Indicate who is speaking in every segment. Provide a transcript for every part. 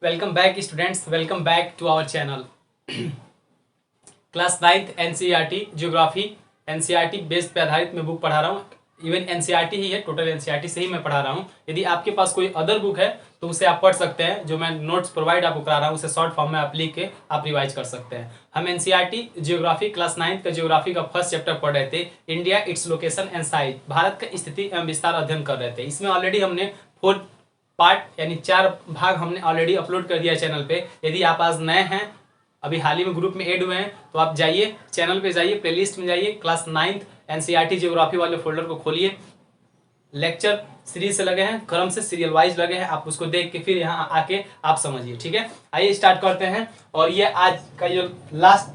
Speaker 1: Welcome back students, welcome back to our channel. Class 9th NCERT geography NCERT based पे आधारित मैं book पढ़ा रहा हूँ। इवन एनसीईआरटी ही है, टोटल एनसीईआरटी से ही मैं पढ़ा रहा हूँ। यदि आपके पास कोई अदर बुक है तो उसे आप पढ़ सकते हैं। जो मैं नोट्स प्रोवाइड आपको करा रहा हूँ उसे शॉर्ट फॉर्म में आप लिख के आप रिवाइज कर सकते हैं। हम एनसीईआरटी ज्योग्राफी क्लास 9th का ज्योग्राफी का फर्स्ट चैप्टर पढ़ रहे थे, India its location and size, Bharat का स्थिति एवं विस्तार अध्ययन कर रहे थे। इसमें ऑलरेडी हमने 4 पार्ट यानी 4 भाग हमने ऑलरेडी अपलोड कर दिया है चैनल पे। यदि आप आज नए हैं, अभी हाल ही में ग्रुप में ऐड हुए हैं, तो आप जाइए चैनल पे, जाइए प्लेलिस्ट में जाइए, क्लास 9th एनसीईआरटी ज्योग्राफी वाले फोल्डर को खोलिए। लेक्चर सीरीज से लगे हैं, क्रम से सीरियल वाइज लगे हैं, आप उसको देख के फिर यहाँ आके आप समझिए। ठीक है, आइए स्टार्ट करते हैं। और ये आज का जो लास्ट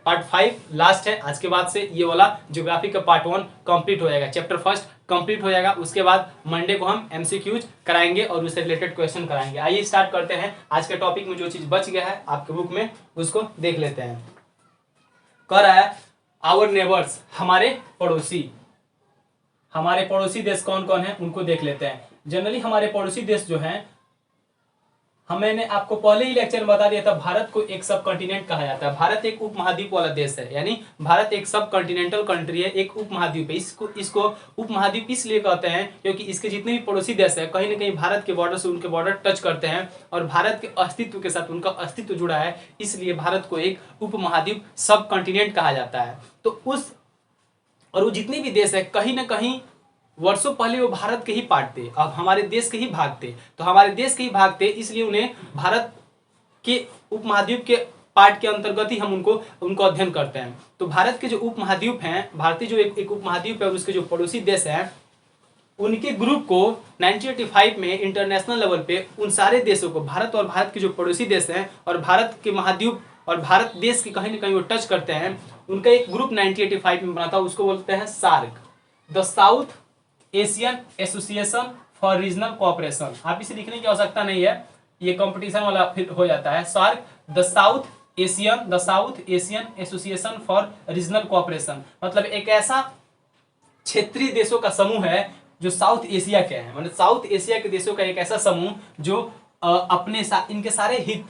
Speaker 1: पार्ट 5 लास्ट है। आज के बाद से ये वाला ज्योग्राफी का पार्ट 1 कंप्लीट हो जाएगा, चैप्टर फर्स्ट कंप्लीट हो जाएगा। उसके बाद मंडे को हम एमसीक्यूज कराएंगे और उससे रिलेटेड क्वेश्चन कराएंगे। आइए स्टार्ट करते हैं। आज के टॉपिक में जो चीज बच गया है आपके बुक में उसको देख लेते हैं। कह रहा है आवर नेबर्स, हमारे पड़ोसी। हमारे पड़ोसी देश कौन कौन है उनको देख लेते हैं। जनरली हमारे पड़ोसी देश जो हैं, मैंने आपको पहले ही लेक्चर में बता दिया था, भारत को एक सब कॉन्टिनेंट कहा जाता है। भारत एक उप महाद्वीप वाला देश है, यानी भारत एक सब कॉन्टिनेंटल कंट्री है, एक उप महाद्वीप है। इसको उप महाद्वीप इसलिए कहते हैं क्योंकि इसके जितने भी पड़ोसी देश है कहीं ना कहीं भारत के बॉर्डर से उनके बॉर्डर टच करते हैं और भारत के अस्तित्व के साथ उनका अस्तित्व जुड़ा है, इसलिए भारत को एक उप महाद्वीप सब कॉन्टिनेंट कहा जाता है। तो वो जितने भी देश है कहीं ना कहीं वर्षों पहले वो भारत के ही पार्ट थे, अब हमारे देश के ही भाग थे। तो हमारे देश के ही भाग थे, इसलिए उन्हें भारत के उपमहाद्वीप के पार्ट के अंतर्गत ही हम उनको अध्ययन करते हैं। तो भारत के जो उपमहाद्वीप हैं, भारतीय जो एक उपमहाद्वीप है और उसके जो पड़ोसी देश हैं, उनके ग्रुप को 1985 में इंटरनेशनल लेवल पे उन सारे देशों को, भारत और भारत के जो पड़ोसी देश हैं और भारत के महाद्वीप और भारत देश के कहीं ना कहीं वो टच करते हैं, उनका एक ग्रुप 1985 में बना था, उसको बोलते हैं SAARC, the South Asian Association for Regional Cooperation. आप इसे लिखने की आवश्यकता नहीं है, ये कंपटीशन वाला फिर हो जाता है। SAARC the South Asian Association for Regional Cooperation, मतलब एक ऐसा क्षेत्रीय देशों का समूह है जो साउथ एशिया के हैं, मतलब साउथ एशिया के देशों का एक ऐसा समूह जो अपने इनके सारे हित,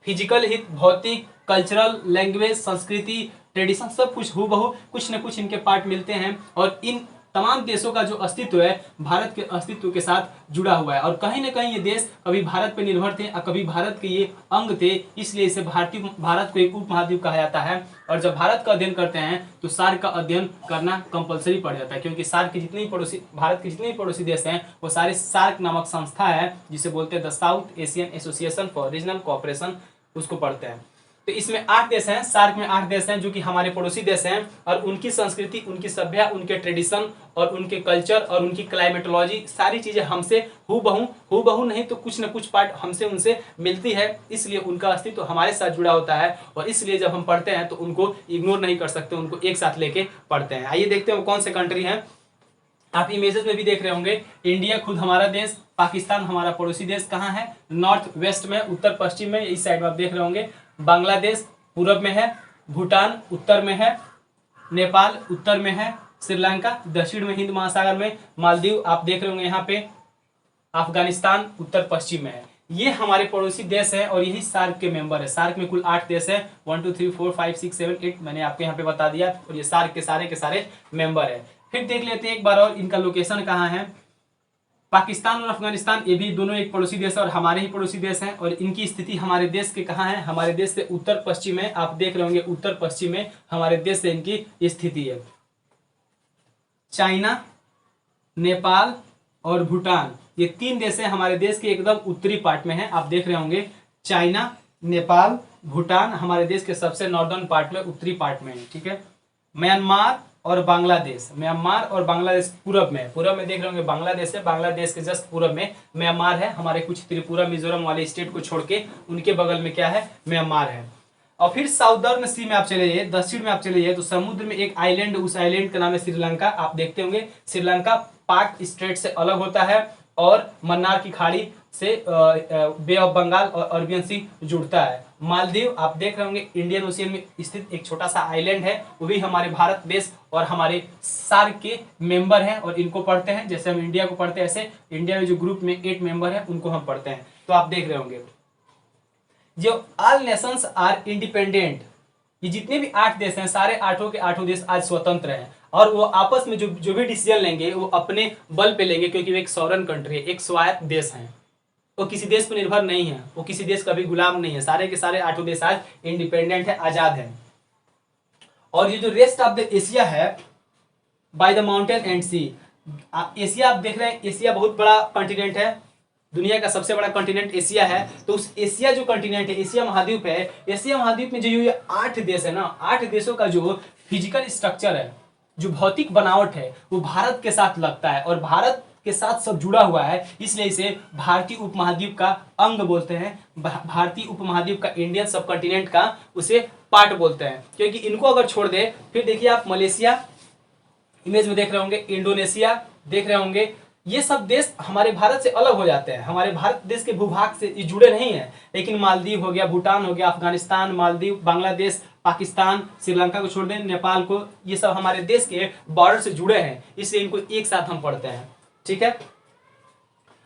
Speaker 1: फिजिकल हित, भौतिक, कल्चरल, लैंग्वेज, संस्कृति, ट्रेडिशन, सब कुछ हूबहू कुछ न कुछ इनके पार्ट मिलते हैं और इन तमाम देशों का जो अस्तित्व है भारत के अस्तित्व के साथ जुड़ा हुआ है। और कहीं ना कहीं ये देश कभी भारत पर निर्भर थे और कभी भारत के ये अंग थे, इसलिए इसे भारत को एक उपमहाद्वीप कहा जाता है। और जब भारत का अध्ययन करते हैं तो सार्क का अध्ययन करना कंपलसरी पड़ जाता है, क्योंकि सार्क के जितने भी पड़ोसी, भारत के जितने भी पड़ोसी देश हैं वो सारे सार्क नामक संस्था है जिसे बोलते हैं the South Asian Association for Regional cooperation, उसको पढ़ते हैं। तो इसमें 8 देश हैं, सार्क में 8 देश हैं जो कि हमारे पड़ोसी देश हैं, और उनकी संस्कृति, उनकी सभ्यता, उनके ट्रेडिशन और उनके कल्चर और उनकी क्लाइमेटोलॉजी, सारी चीजें हमसे हूबहू नहीं तो कुछ न कुछ पार्ट हमसे उनसे मिलती है, इसलिए उनका अस्तित्व हमारे साथ जुड़ा होता है। और इसलिए जब हम पढ़ते हैं तो उनको इग्नोर नहीं कर सकते, उनको एक साथ लेके पढ़ते हैं। आइए देखते हैं वो कौन से कंट्री हैं। आप इमेजेस में भी देख रहे होंगे, इंडिया खुद हमारा देश, पाकिस्तान हमारा पड़ोसी देश कहाँ है, नॉर्थ वेस्ट में, उत्तर पश्चिम में, इस साइड में आप देख रहे होंगे। बांग्लादेश पूरब में है, भूटान उत्तर में है, नेपाल उत्तर में है, श्रीलंका दक्षिण में हिंद महासागर में, मालदीव आप देख रहे होंगे यहाँ पे, अफगानिस्तान उत्तर पश्चिम में है। ये हमारे पड़ोसी देश हैं और यही सार्क के मेंबर है। सार्क में कुल 8 देश है, 1 2 3 4 5 6 7 8, मैंने आपको यहाँ पे बता दिया, और ये सार्क के सारे मेंबर है। फिर देख लेते हैं एक बार और इनका लोकेशन कहाँ है। पाकिस्तान और अफगानिस्तान ये भी दोनों एक पड़ोसी देश है और हमारे ही पड़ोसी देश हैं, और इनकी स्थिति हमारे देश के कहाँ है, हमारे देश से उत्तर पश्चिम में, आप देख रहे होंगे उत्तर पश्चिम में हमारे देश से इनकी स्थिति है। चाइना, नेपाल और भूटान, ये 3 देश हैं हमारे देश के एकदम उत्तरी पार्ट में है, आप देख रहे होंगे। चाइना, नेपाल, भूटान हमारे देश के सबसे नॉर्दर्न पार्ट में, उत्तरी पार्ट में है। ठीक है, म्यांमार और बांग्लादेश, म्यांमार और बांग्लादेश पूरब में देख रहे होंगे बांग्लादेश है, बांग्लादेश के जस्ट पूरब में म्यांमार है। हमारे कुछ त्रिपुरा मिजोरम वाले स्टेट को छोड़ के उनके बगल में क्या है, म्यांमार है। और फिर साउदर्न सी में आप चले जाइए, दक्षिण में आप चले जाइए तो समुद्र में एक आइलैंड, उस आइलैंड का नाम है श्रीलंका। आप देखते होंगे श्रीलंका पाक स्टेट से अलग होता है और मन्नार की खाड़ी से बे ऑफ बंगाल और अरबियन सी जुड़ता है। मालदीव आप देख रहे होंगे इंडियन ओशियन में स्थित एक छोटा सा आइलैंड है, वो भी हमारे भारत देश और हमारे सार्क के मेंबर हैं और इनको पढ़ते हैं। जैसे हम इंडिया को पढ़ते हैं ऐसे इंडिया में जो ग्रुप में 8 मेंबर हैं उनको हम पढ़ते हैं। तो आप देख रहे होंगे जो ऑल नेशंस आर इंडिपेंडेंट, ये जितने भी 8 देश हैं सारे आठों के आठों देश आज स्वतंत्र हैं और वो आपस में जो भी डिसीजन लेंगे वो अपने बल पे लेंगे, क्योंकि वो एक सॉवरेन कंट्री है, एक स्वायत्त देश है। वो किसी देश पर निर्भर नहीं है, वो किसी देश का भी गुलाम नहीं है। सारे के सारे आठों देश आज इंडिपेंडेंट है, आजाद है। और ये जो रेस्ट ऑफ द एशिया है by the mountain and sea, Asia आप देख रहे हैं, एशिया बहुत बड़ा कॉन्टिनेंट है, दुनिया का सबसे बड़ा कॉन्टिनेंट एशिया है। तो उस एशिया जो कॉन्टिनेंट है, एशिया महाद्वीप है, एशिया महाद्वीप में जो ये 8 देश है ना, 8 देशों का जो फिजिकल स्ट्रक्चर है, जो भौतिक बनावट है, वो भारत के साथ लगता है और भारत के साथ सब जुड़ा हुआ है। इसलिए इसे भारतीय उपमहाद्वीप का अंग बोलते हैं, भारतीय उपमहाद्वीप का, इंडियन सब कॉन्टिनेंट का उसे पार्ट बोलते हैं। क्योंकि इनको अगर छोड़ दे, फिर देखिए आप मलेशिया इमेज में देख रहे होंगे, इंडोनेशिया देख रहे होंगे, ये सब देश हमारे भारत से अलग हो जाते हैं, हमारे भारत देश के भूभाग से ये जुड़े नहीं है। लेकिन मालदीव हो गया, भूटान हो गया, अफगानिस्तान, मालदीव, बांग्लादेश, पाकिस्तान, श्रीलंका को छोड़ दें, नेपाल को, ये सब हमारे देश के बॉर्डर से जुड़े हैं, इसलिए इनको एक साथ हम पढ़ते हैं। ठीक है।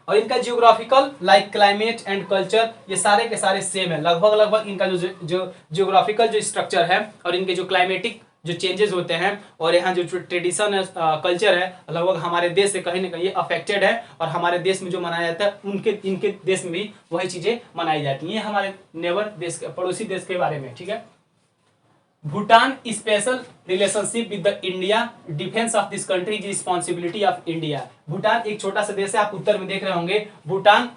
Speaker 1: और इनका geographical like climate and culture ये सारे के सारे सेम है, लगभग इनका जो जियोग्राफिकल जो स्ट्रक्चर है और इनके जो क्लाइमेटिक जो चेंजेस होते हैं और यहाँ जो ट्रेडिशन है, कल्चर है, लगभग हमारे देश से कहीं ना कहीं अफेक्टेड है। और हमारे देश में जो मनाया जाता है इनके देश में भी वही चीजें मनाई जाती हैं। ये हमारे नेबर देश, पड़ोसी देश के बारे में। ठीक है। Bhutan special relationship with the India, defence of this country is responsibility of India. Bhutan एक छोटा सा देश है, आप उत्तर में देख रहे होंगे। भूटान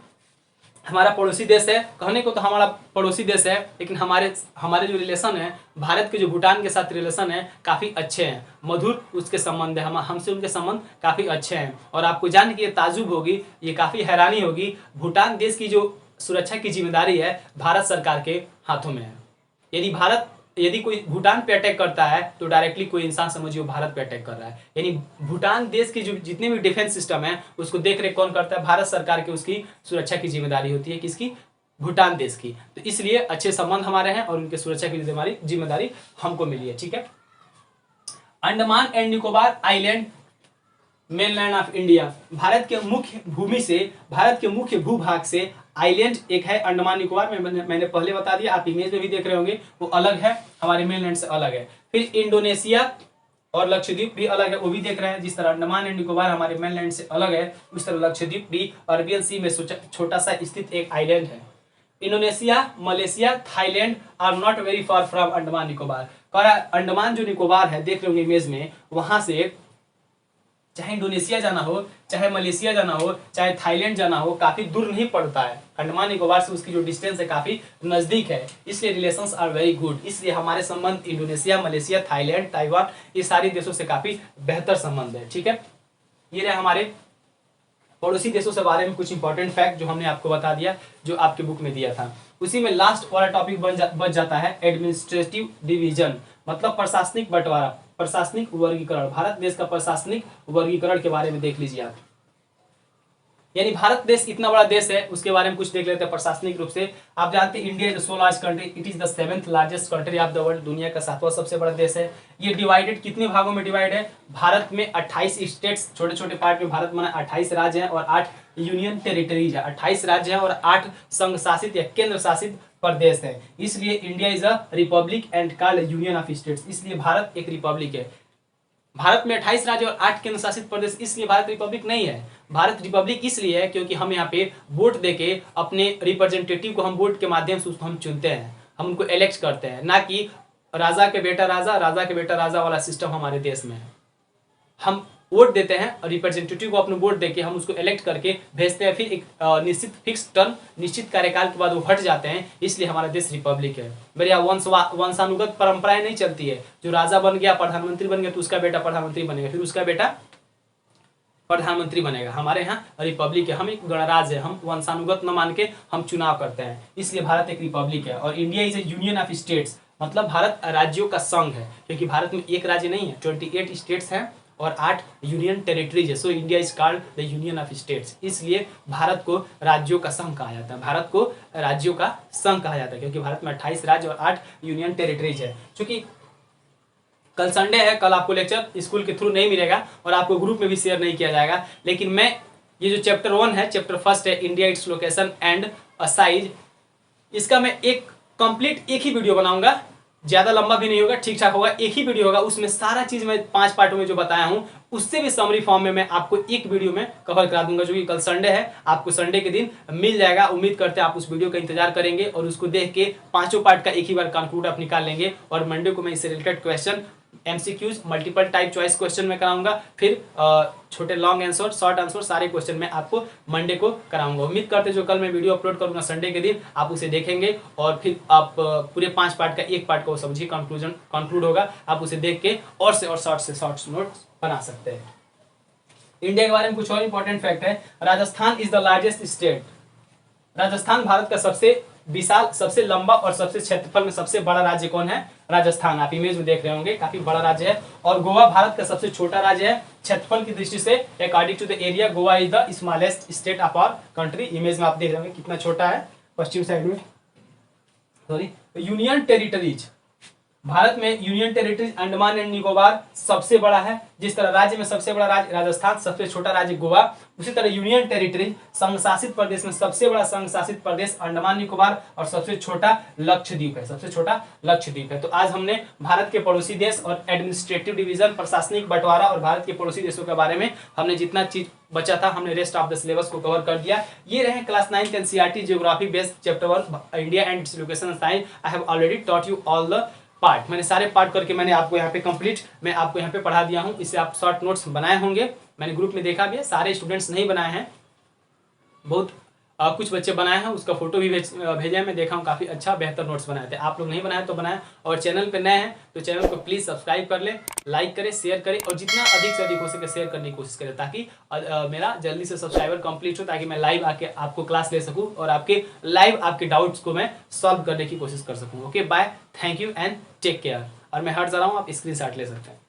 Speaker 1: हमारा पड़ोसी देश है, कहने को तो हमारा पड़ोसी देश है, लेकिन हमारे जो रिलेशन है, भारत के जो भूटान के साथ रिलेशन है काफ़ी अच्छे हैं, मधुर उसके संबंध है, हमसे उनके संबंध काफ़ी अच्छे हैं। और आपको जान के ये ताजुब होगी, ये काफ़ी हैरानी होगी, भूटान देश की जो सुरक्षा की जिम्मेदारी है भारत सरकार के हाथों में है। यदि कोई भूटान पे अटैक करता है तो डायरेक्टली कोई इंसान समझिए भारत पे अटैक कर रहा है। यानी भूटान देश की जो जितने भी डिफेंस सिस्टम है उसको देख रेख कौन करता है, भारत सरकार की, उसकी सुरक्षा की जिम्मेदारी होती है, किसकी, भूटान देश की। तो इसलिए अच्छे संबंध हमारे हैं और उनके सुरक्षा की जिम्मेदारी हमको मिली है। ठीक है। Andaman and Nicobar island mainland of India, Bharat के मुख्य भूभाग से आइलैंड एक है अंडमान निकोबार में, मैंने पहले बता दिया, आप इमेज में भी देख रहे होंगे, वो अलग है, हमारे मेनलैंड से अलग है। फिर इंडोनेशिया और लक्षद्वीप भी अलग है, वो भी देख रहे हैं। जिस तरह अंडमान एंड निकोबार हमारे मेनलैंड से अलग है, उस तरह लक्षद्वीप भी अरबियन सी में छोटा सा स्थित एक आइलैंड है। Indonesia, Malaysia, Thailand are not very far from Andaman Nicobar. Andaman जो निकोबार है देख रहे होंगे इमेज में, वहां से चाहे इंडोनेशिया जाना हो, चाहे मलेशिया जाना हो, चाहे थाईलैंड जाना हो, काफी दूर नहीं पड़ता है। अंडमान निकोबार से उसकी जो डिस्टेंस है काफी नजदीक है, इसलिए रिलेशंस आर वेरी गुड। इसलिए हमारे संबंध इंडोनेशिया, मलेशिया, थाईलैंड, ताइवान, ये सारी देशों से काफी बेहतर संबंध है। ठीक है। ये रहे हमारे पड़ोसी देशों से बारे में कुछ इंपॉर्टेंट फैक्ट जो हमने आपको बता दिया, जो आपके बुक में दिया था। उसी में लास्ट वाला टॉपिक बच जाता है एडमिनिस्ट्रेटिव डिवीजन, मतलब प्रशासनिक बंटवारा, प्रशासनिक वर्गीकरण। भारत देश का प्रशासनिक वर्गीकरण के बारे में देख लीजिए आप। यानी भारत देश इतना बड़ा देश है, उसके बारे में कुछ देख लेते हैं प्रशासनिक रूप से। आप जानते हैं India is so large country, it is the 7th largest country of the world, दुनिया का 7वां सबसे बड़ा देश है। ये डिवाइडेड कितने भागों में डिवाइड है? भारत में 28 स्टेट्स, छोटे छोटे पार्ट में भारत बना, 28 राज्य हैं और 8 यूनियन टेरिटरीज है। 28 राज्य हैं और 8 संघ शासित या केंद्र शासित प्रदेश है। इसलिए India is a republic and called union of states, इसलिए भारत एक रिपब्लिक है। भारत में 28 राज्य और 8 केंद्र शासित प्रदेश, इसलिए भारत रिपब्लिक नहीं है। भारत रिपब्लिक इसलिए है क्योंकि हम यहाँ पे वोट देके अपने रिप्रेजेंटेटिव को हम वोट के माध्यम से उसको हम चुनते हैं, हम उनको इलेक्ट करते हैं, ना कि राजा के बेटा राजा, राजा के बेटा राजा वाला सिस्टम हमारे देश में है। हम वोट देते हैं और रिप्रेजेंटेटिव को अपने वोट देके हम उसको इलेक्ट करके भेजते हैं, फिर एक निश्चित फिक्स टर्म, निश्चित कार्यकाल के बाद वो हट जाते हैं, इसलिए हमारा देश रिपब्लिक है। मेरे यहाँ वंशानुगत परंपराएं नहीं चलती है, जो राजा बन गया, प्रधानमंत्री बन गया तो उसका बेटा प्रधानमंत्री बनेगा, फिर उसका बेटा प्रधानमंत्री बनेगा। हमारे यहाँ रिपब्लिक है, हम एक गणराज्य है, हम वंशानुगत न मान के हम चुनाव करते हैं, इसलिए भारत एक रिपब्लिक है। और India is A union of states, मतलब भारत राज्यों का संघ है, क्योंकि भारत में एक राज्य नहीं है, 28 स्टेट्स हैं और 8 यूनियन टेरिटरीज है। So India is called the union of states, इसलिए भारत को राज्यों का संघ कहा जाता है, भारत को राज्यों का संघ कहा जाता है, क्योंकि भारत में 28 राज्य और 8 यूनियन टेरिटरीज है। चूंकि कल संडे है, कल आपको लेक्चर स्कूल के थ्रू नहीं मिलेगा और आपको ग्रुप में भी शेयर नहीं किया जाएगा, लेकिन मैं ये जो चैप्टर 1 है, चैप्टर 1 है, India its location and a size, इसका मैं एक कंप्लीट एक ही वीडियो बनाऊंगा, ज़्यादा लंबा भी नहीं होगा, ठीक ठाक होगा, एक ही वीडियो होगा। उसमें सारा चीज़ मैं 5 पार्टों में जो बताया हूँ उससे भी समरी फॉर्म में मैं आपको एक वीडियो में कवर करा दूंगा, जो कि कल संडे है, आपको संडे के दिन मिल जाएगा। उम्मीद करते हैं आप उस वीडियो का इंतजार करेंगे और उसको देख के पांचों पार्ट का एक ही बार कंक्लूड आप निकाल लेंगे। और मंडे को मैं इससे related question, MCQs, multiple type choice question में कराऊंगा, फिर छोटे लॉन्ग आंसर, शॉर्ट आंसर, सारे क्वेश्चन में आपको मंडे को कराऊंगा। उम्मीद करते जो कल मैं वीडियो अपलोड करूंगा संडे के दिन आप उसे देखेंगे और फिर आप पूरे 5 पार्ट का एक पार्ट को समझिए कंक्लूड होगा, आप उसे देख के और से और शॉर्ट नोट्स बना सकते हैं। इंडिया के बारे में कुछ और इंपॉर्टेंट फैक्ट है। Rajasthan is the largest state. Rajasthan Bharat का सबसे विशाल, सबसे लंबा और सबसे क्षेत्रफल में सबसे बड़ा राज्य कौन है? राजस्थान। आप इमेज में देख रहे होंगे, काफी बड़ा राज्य है। और गोवा भारत का सबसे छोटा राज्य है क्षेत्रफल की दृष्टि से। According to the area Goa is the smallest state of our country. Image में आप देख रहे होंगे कितना छोटा है पश्चिम साइड में। सॉरी, यूनियन टेरिटरीज, भारत में union territories Andaman and Nicobar सबसे बड़ा है। जिस तरह राज्य में सबसे बड़ा राज्य राजस्थान, सबसे छोटा राज्य गोवा, उसी तरह यूनियन टेरिटरीज संघ शासित प्रदेश में सबसे बड़ा संघ शासित प्रदेश अंडमान निकोबार और सबसे छोटा लक्षद्वीप है, सबसे छोटा लक्षद्वीप है। तो आज हमने भारत के पड़ोसी देश और एडमिनिस्ट्रेटिव डिवीजन, प्रशासनिक बंटवारा और भारत के पड़ोसी देशों के बारे में हमने जितना चीज बचा था हमने रेस्ट ऑफ द सिलेबस को कवर कर दिया। ये रहे class 9 NCERT geography based chapter 1 India and its location science. I have already taught you all the part. मैंने सारे पार्ट करके मैंने आपको यहाँ पे कंप्लीट मैं आपको यहाँ पे पढ़ा दिया हूँ। इससे आप शॉर्ट नोट्स बनाए होंगे, मैंने ग्रुप में देखा भी है। सारे स्टूडेंट्स नहीं बनाए हैं, बहुत कुछ बच्चे बनाए हैं, उसका फोटो भी भेजा है, मैं देखा हूँ, काफ़ी अच्छा बेहतर नोट्स बनाए थे। आप लोग नहीं बनाए तो बनाए। और चैनल पे नए हैं तो चैनल को प्लीज़ सब्सक्राइब कर ले, लाइक करें, शेयर करें और जितना अधिक से अधिक हो सके शेयर करने की कोशिश करें, ताकि मेरा जल्दी से सब्सक्राइबर कंप्लीट हो, ताकि मैं लाइव आके आपको क्लास ले सकूँ और आपके लाइव आपके डाउट्स को मैं सॉल्व करने की कोशिश कर सकूँ। Okay, bye, thank you and take care. और मैं हट जा रहा हूँ, आप स्क्रीन शॉट ले सकते हैं।